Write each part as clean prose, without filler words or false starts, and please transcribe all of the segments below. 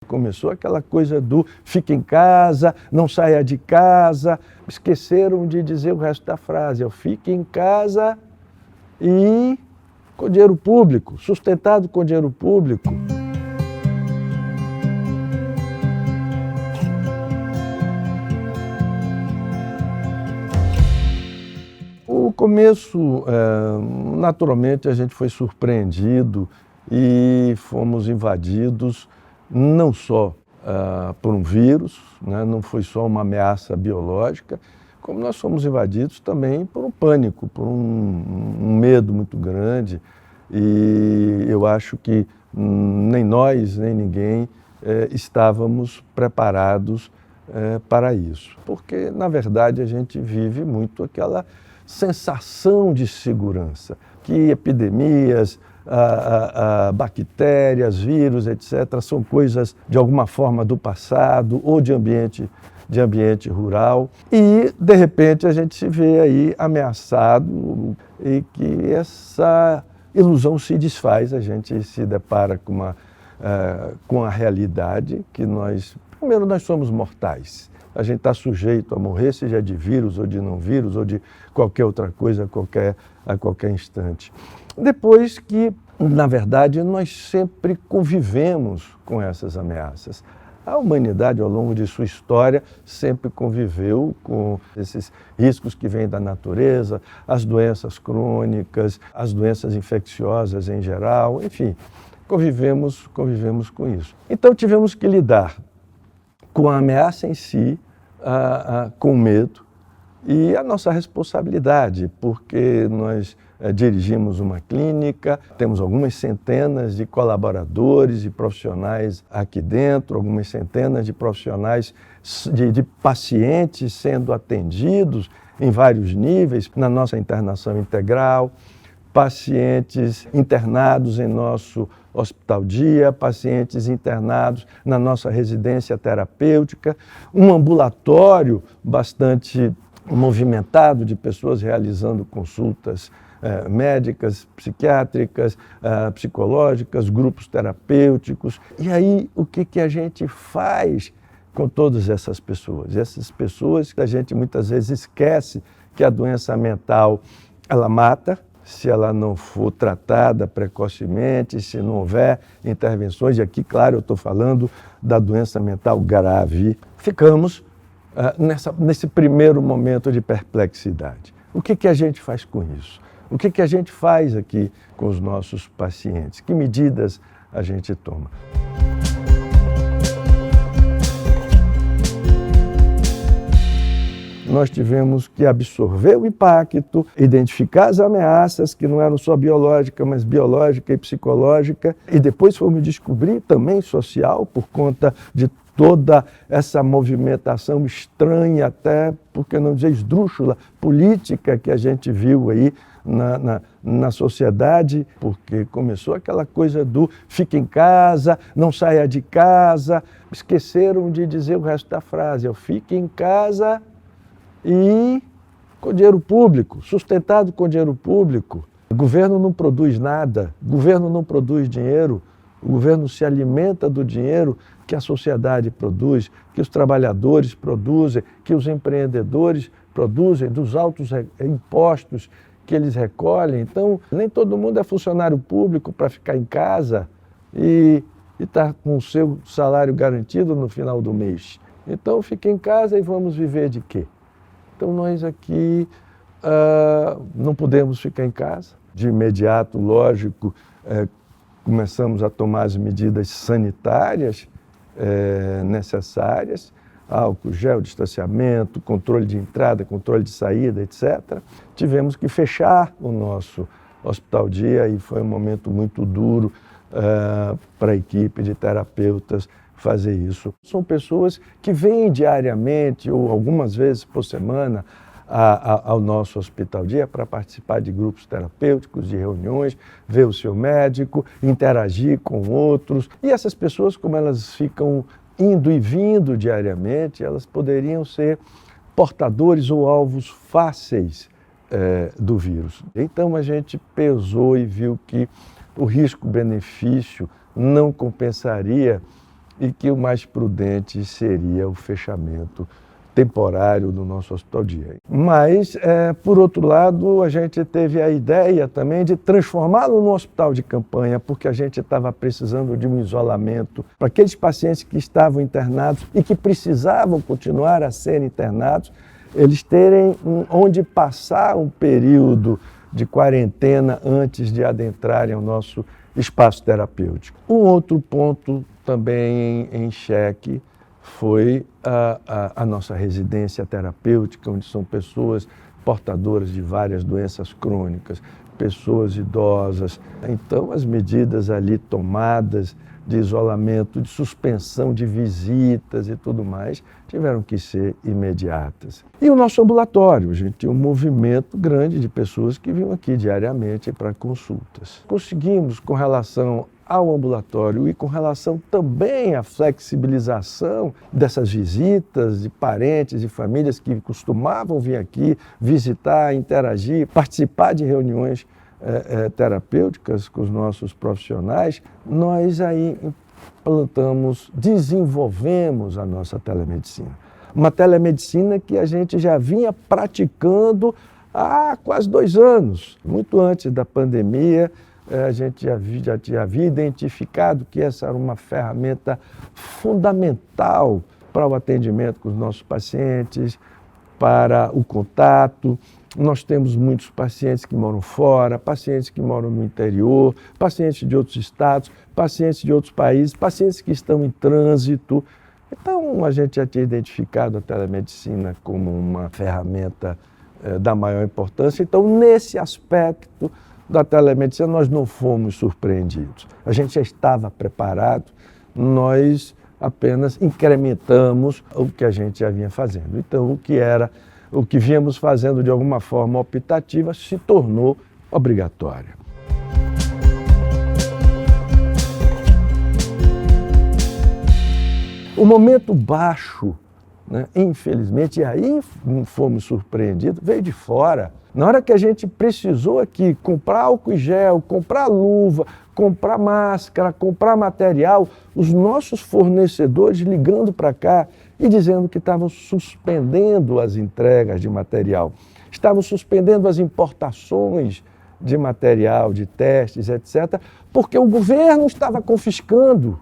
Começou aquela coisa do fique em casa, não saia de casa. Esqueceram de dizer o resto da frase. Eu fique em casa e com dinheiro público, sustentado com dinheiro público. O começo, naturalmente, a gente foi surpreendido e fomos invadidos não só por um vírus, né, não foi só uma ameaça biológica, como nós fomos invadidos também por um pânico, por um medo muito grande. E eu acho que nem nós, nem ninguém estávamos preparados para isso. Porque, na verdade, a gente vive muito aquela sensação de segurança, que epidemias, bactérias, vírus, etc., são coisas de alguma forma do passado ou de ambiente rural. E, de repente, a gente se vê aí ameaçado e que essa ilusão se desfaz, a gente se depara com a realidade que primeiro, nós somos mortais. A gente está sujeito a morrer, seja de vírus ou de não vírus, ou de qualquer outra coisa a qualquer instante. Depois que, na verdade, nós sempre convivemos com essas ameaças. A humanidade, ao longo de sua história, sempre conviveu com esses riscos que vêm da natureza, as doenças crônicas, as doenças infecciosas em geral, enfim, convivemos com isso. Então tivemos que lidar com a ameaça em si, com o medo e a nossa responsabilidade, porque nós dirigimos uma clínica, temos algumas centenas de colaboradores e profissionais aqui dentro, algumas centenas de profissionais, de pacientes sendo atendidos em vários níveis na nossa internação integral, pacientes internados em nosso hospital-dia, pacientes internados na nossa residência terapêutica, um ambulatório bastante movimentado de pessoas realizando consultas médicas, psiquiátricas, psicológicas, grupos terapêuticos. E aí, o que a gente faz com todas essas pessoas? Essas pessoas que a gente muitas vezes esquece que a doença mental, ela mata, se ela não for tratada precocemente, se não houver intervenções, e aqui, claro, eu estou falando da doença mental grave, ficamos nesse primeiro momento de perplexidade. O que a gente faz com isso? O que a gente faz aqui com os nossos pacientes? Que medidas a gente toma? Nós tivemos que absorver o impacto, identificar as ameaças, que não eram só biológica, mas biológica e psicológica, e depois fomos descobrir também social, por conta de toda essa movimentação estranha, até, por que não dizer esdrúxula, política que a gente viu aí na sociedade, porque começou aquela coisa do fique em casa, não saia de casa. Esqueceram de dizer o resto da frase. Eu fique em casa e com dinheiro público, sustentado com dinheiro público. O governo não produz nada, o governo não produz dinheiro, o governo se alimenta do dinheiro que a sociedade produz, que os trabalhadores produzem, que os empreendedores produzem, dos altos impostos que eles recolhem. Então, nem todo mundo é funcionário público para ficar em casa e estar com o seu salário garantido no final do mês. Então, fique em casa e vamos viver de quê? Então, nós aqui não podemos ficar em casa. De imediato, lógico, começamos a tomar as medidas sanitárias necessárias, álcool, gel, distanciamento, controle de entrada, controle de saída, etc. Tivemos que fechar o nosso hospital-dia e foi um momento muito duro para a equipe de terapeutas fazer isso. São pessoas que vêm diariamente ou algumas vezes por semana ao nosso hospital-dia para participar de grupos terapêuticos, de reuniões, ver o seu médico, interagir com outros. E essas pessoas, como elas ficam indo e vindo diariamente, elas poderiam ser portadores ou alvos fáceis do vírus. Então a gente pesou e viu que o risco-benefício não compensaria e que o mais prudente seria o fechamento temporário do nosso hospital dia. Mas, por outro lado, a gente teve a ideia também de transformá-lo num hospital de campanha, porque a gente estava precisando de um isolamento para aqueles pacientes que estavam internados e que precisavam continuar a ser internados, eles terem onde passar um período de quarentena antes de adentrarem o nosso espaço terapêutico. Um outro ponto também em xeque foi a nossa residência terapêutica, onde são pessoas portadoras de várias doenças crônicas, pessoas idosas. Então, as medidas ali tomadas de isolamento, de suspensão de visitas e tudo mais, tiveram que ser imediatas. E o nosso ambulatório, a gente tinha um movimento grande de pessoas que vinham aqui diariamente para consultas. Conseguimos, com relação ao ambulatório e com relação também à flexibilização dessas visitas de parentes e famílias que costumavam vir aqui visitar, interagir, participar de reuniões terapêuticas com os nossos profissionais, nós aí implantamos, desenvolvemos a nossa telemedicina. Uma telemedicina que a gente já vinha praticando há quase 2 anos, muito antes da pandemia. A gente já havia identificado que essa era uma ferramenta fundamental para o atendimento com os nossos pacientes, para o contato. Nós temos muitos pacientes que moram fora, pacientes que moram no interior, pacientes de outros estados, pacientes de outros países, pacientes que estão em trânsito. Então, a gente já tinha identificado a telemedicina como uma ferramenta da maior importância. Então, nesse aspecto da telemedicina, nós não fomos surpreendidos. A gente já estava preparado, nós apenas incrementamos o que a gente já vinha fazendo. Então, o que víamos fazendo de alguma forma optativa se tornou obrigatório. O momento baixo, né, infelizmente, e aí fomos surpreendidos, veio de fora. Na hora que a gente precisou aqui comprar álcool em gel, comprar luva, comprar máscara, comprar material, os nossos fornecedores ligando para cá e dizendo que estavam suspendendo as entregas de material, estavam suspendendo as importações de material, de testes, etc., porque o governo estava confiscando.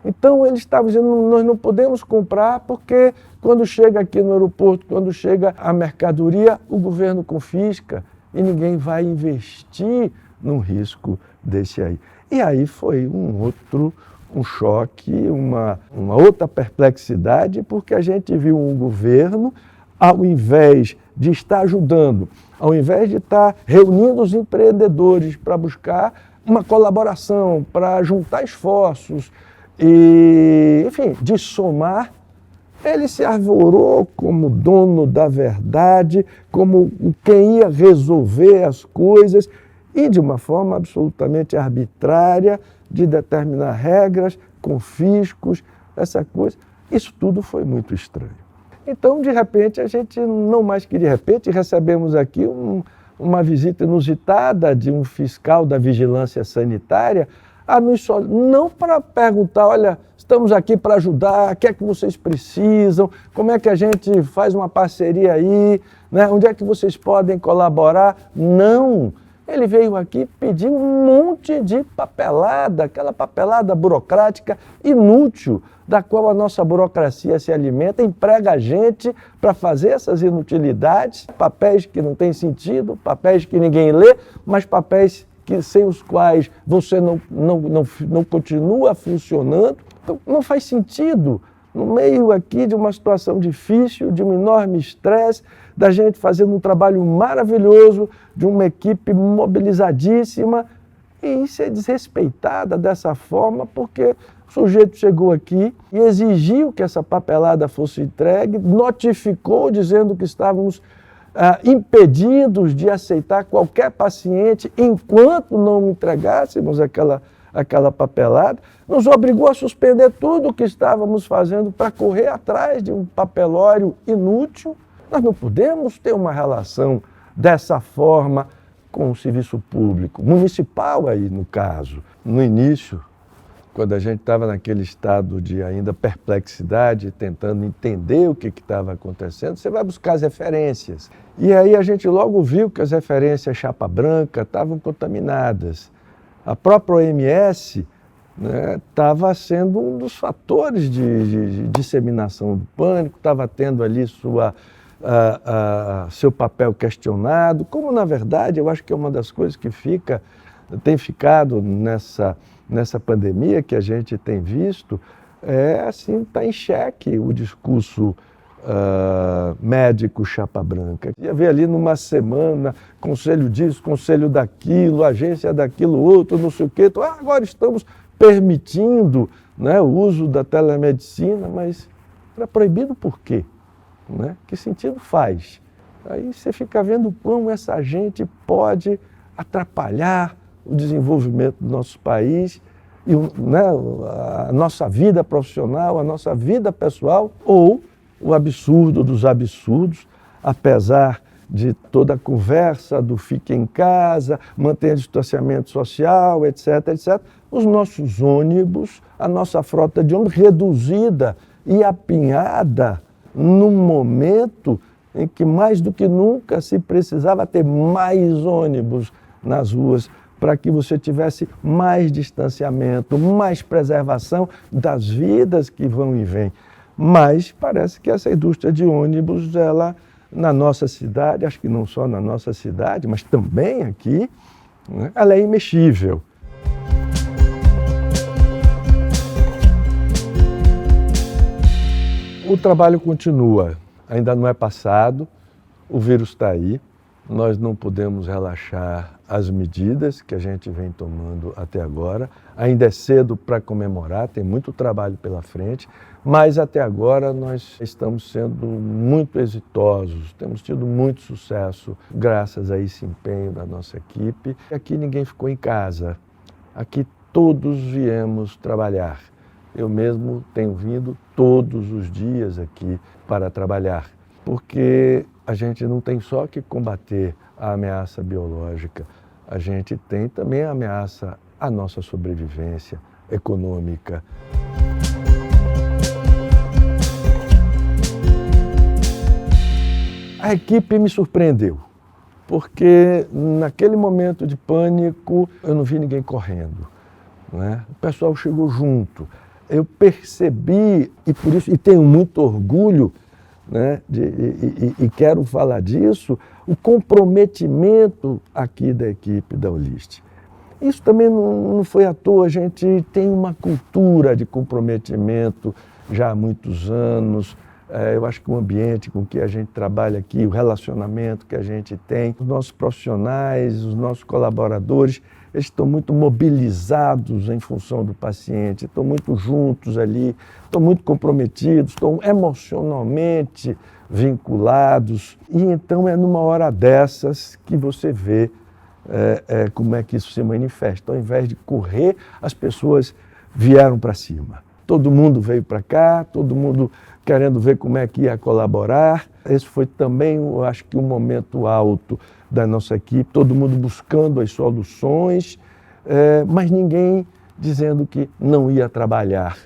Então, eles estavam dizendo, nós não podemos comprar porque quando chega aqui no aeroporto, quando chega a mercadoria, o governo confisca e ninguém vai investir num risco desse aí. E aí foi um choque, uma outra perplexidade, porque a gente viu um governo, ao invés de estar ajudando, ao invés de estar reunindo os empreendedores para buscar uma colaboração, para juntar esforços, e, enfim, de somar, ele se arvorou como dono da verdade, como quem ia resolver as coisas e de uma forma absolutamente arbitrária de determinar regras, confiscos, essa coisa. Isso tudo foi muito estranho. Então, de repente, a gente, não mais que de repente, recebemos aqui uma visita inusitada de um fiscal da vigilância sanitária, não para perguntar, olha, estamos aqui para ajudar, o que é que vocês precisam, como é que a gente faz uma parceria aí, né? Onde é que vocês podem colaborar? Não, ele veio aqui pedir um monte de papelada, aquela papelada burocrática inútil, da qual a nossa burocracia se alimenta, emprega a gente para fazer essas inutilidades, papéis que não têm sentido, papéis que ninguém lê, mas papéis sem os quais você não continua funcionando. Então, não faz sentido, no meio aqui de uma situação difícil, de um enorme estresse, da gente fazendo um trabalho maravilhoso, de uma equipe mobilizadíssima, e ser desrespeitada dessa forma, porque o sujeito chegou aqui e exigiu que essa papelada fosse entregue, notificou dizendo que estávamos impedidos de aceitar qualquer paciente enquanto não entregássemos aquela papelada, nos obrigou a suspender tudo o que estávamos fazendo para correr atrás de um papelório inútil. Nós não podemos ter uma relação dessa forma com o serviço público, municipal aí no caso. No início, quando a gente estava naquele estado de ainda perplexidade, tentando entender o que estava acontecendo, você vai buscar as referências. E aí a gente logo viu que as referências chapa branca estavam contaminadas. A própria OMS estava sendo um dos fatores de disseminação do pânico, estava tendo ali seu papel questionado, como na verdade eu acho que é uma das coisas que tem ficado nessa pandemia que a gente tem visto, está em xeque o discurso médico chapa branca. Ia ver ali numa semana, conselho disso, conselho daquilo, agência daquilo outro, não sei o quê. Agora estamos permitindo, né, o uso da telemedicina, mas era proibido por quê? Né? Que sentido faz? Aí você fica vendo como essa gente pode atrapalhar o desenvolvimento do nosso país, e, né, a nossa vida profissional, a nossa vida pessoal, ou o absurdo dos absurdos, apesar de toda a conversa do fique em casa, mantenha distanciamento social, etc., etc., os nossos ônibus, a nossa frota de ônibus reduzida e apinhada num momento em que mais do que nunca se precisava ter mais ônibus nas ruas para que você tivesse mais distanciamento, mais preservação das vidas que vão e vêm. Mas parece que essa indústria de ônibus, ela, na nossa cidade, acho que não só na nossa cidade, mas também aqui, né, ela é imexível. O trabalho continua, ainda não é passado, o vírus está aí, nós não podemos relaxar as medidas que a gente vem tomando até agora. Ainda é cedo para comemorar, tem muito trabalho pela frente, mas até agora nós estamos sendo muito exitosos, temos tido muito sucesso graças a esse empenho da nossa equipe. Aqui ninguém ficou em casa, aqui todos viemos trabalhar. Eu mesmo tenho vindo todos os dias aqui para trabalhar, porque a gente não tem só que combater a ameaça biológica, a gente tem também a ameaça à nossa sobrevivência econômica. A equipe me surpreendeu, porque naquele momento de pânico eu não vi ninguém correndo, né? O pessoal chegou junto. Eu percebi, e por isso, e tenho muito orgulho, né, e quero falar disso, o comprometimento aqui da equipe da Olist. Isso também não foi à toa, a gente tem uma cultura de comprometimento já há muitos anos. Eu acho que o ambiente com que a gente trabalha aqui, o relacionamento que a gente tem, os nossos profissionais, os nossos colaboradores, eles estão muito mobilizados em função do paciente, estão muito juntos ali, estão muito comprometidos, estão emocionalmente vinculados. E então é numa hora dessas que você vê como é que isso se manifesta. Ao invés de correr, as pessoas vieram para cima. Todo mundo veio para cá, todo mundo querendo ver como é que ia colaborar. Esse foi também, eu acho que, um momento alto da nossa equipe, todo mundo buscando as soluções, mas ninguém dizendo que não ia trabalhar.